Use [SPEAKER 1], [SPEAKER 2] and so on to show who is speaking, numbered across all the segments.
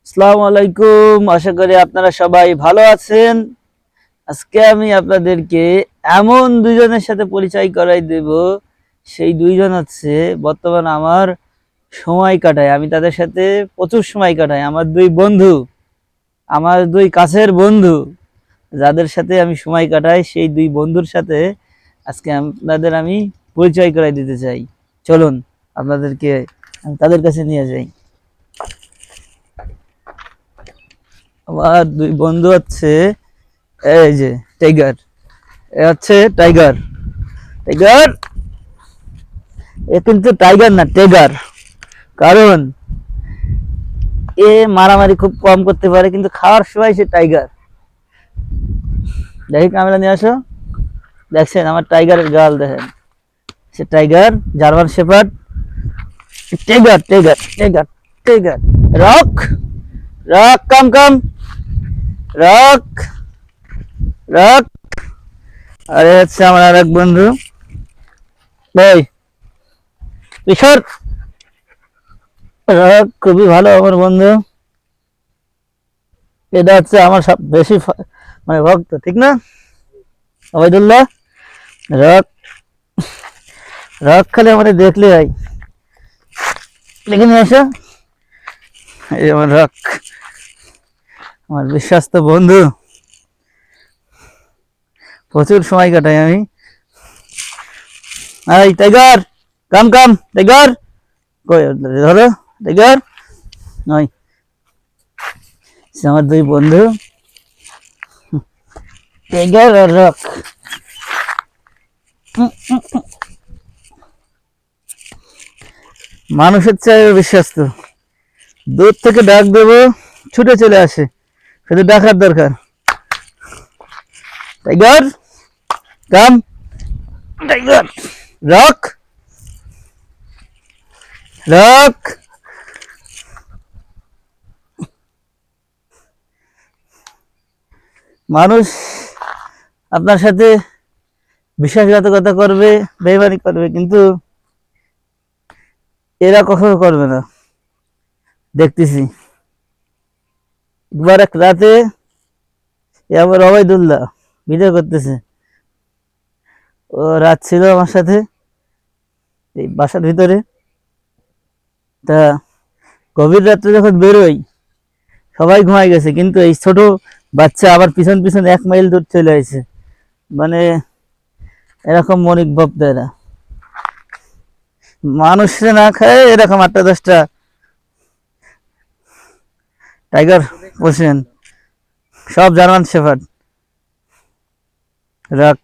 [SPEAKER 1] আসসালামু আলাইকুম। আশা করি আপনারা সবাই ভালো আছেন। আজকে আমি আপনাদেরকে এমন দুইজনের সাথে পরিচয় করাই দেব, সেই দুইজন হচ্ছে বর্তমান আমার সময় কাটায়, আমি তাদের সাথে প্রচুর সময় কাটাই। আমার দুই বন্ধু, আমার দুই কাছের বন্ধু, যাদের সাথে আমি সময় কাটাই, সেই দুই বন্ধুর সাথে আজকে আপনাদের আমি পরিচয় করাই দিতে চাই। চলুন আপনাদেরকে আমি তাদের কাছে নিয়ে যাই। আমার দুই বন্ধু হচ্ছে এই যে টাইগার, এ হচ্ছে টাইগার। টাইগার এ কিন্তু টাইগার না, টাইগার। কারণ এ মারামারি খুব কম করতে পারে, কিন্তু খাওয়ার সময় সে টাইগার। দেখি ক্যামেরা নিয়ে আসো। দেখছেন আমার টাইগারের গাল, দেখেন সে tiger, German shepherd. Tiger tiger tiger tiger. Rock rock, come come, rock rock. আরে হচ্ছে আমার আর এক বন্ধু, এই কিশোর। রক খুবই ভালো আমার বন্ধু। এটা হচ্ছে আমার সব বেশি মানে ভক্ত, ঠিক না ওবায়দুল্লাহ? রক রক খালি আমাদের দেখলে হয়। দেখে আসো, এই আমার রক, আমার বিশ্বস্ত বন্ধু। প্রচুর সময় কাটাই আমি। এই টাইগার, কাম কাম টাইগার, কই ধরো টাইগার। নয়, আমার দুই বন্ধু টাইগার আর রক। মানুষের চেয়ে বিশ্বাস্ত। দূর থেকে ডাক দেবো, ছুটে চলে আসে, শুধু ডাকার দরকার। টাইগার কাম, টাইগার রক রক। মানুষ আপনার সাথে বিশ্বাসঘাতকতা করবে, বেইমানি করবে, কিন্তু এরা কখনো করবে না। দেখতেছি একবার এক রাতে আমার ওবায়দুল্লাহ ভিডিও করতেছে, ও রাত ছিল আমার সাথে এই বাসার ভিতরে। তা গভীর রাত্রে যখন বেরোই, সবাই ঘুমাই গেছে, কিন্তু এই ছোট বাচ্চা আবার পিছন পিছন 1 মাইল দূর চলে আসছে। মানে এরকম মনিক ভাবতো এরা, মানুষে না খায় এরকম 8টা 10টা টাইগার পোষেন, সব জার্মান শেফার্ড। রাখ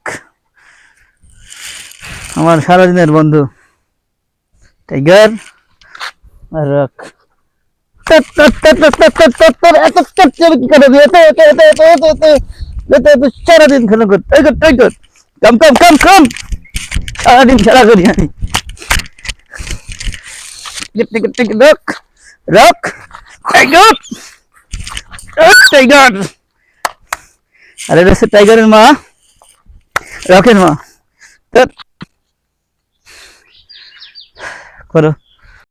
[SPEAKER 1] আমার সারাদিনের বন্ধু টাইগার আর রাখ। সারাদিন খেলা কর টাইগার টাইগার, কাম কাম কাম কাম। সারাদিন খেলা করি আমি। Rock rock tiger tiger. আর এটা হচ্ছে টাইগারের মা, রকের মা। করো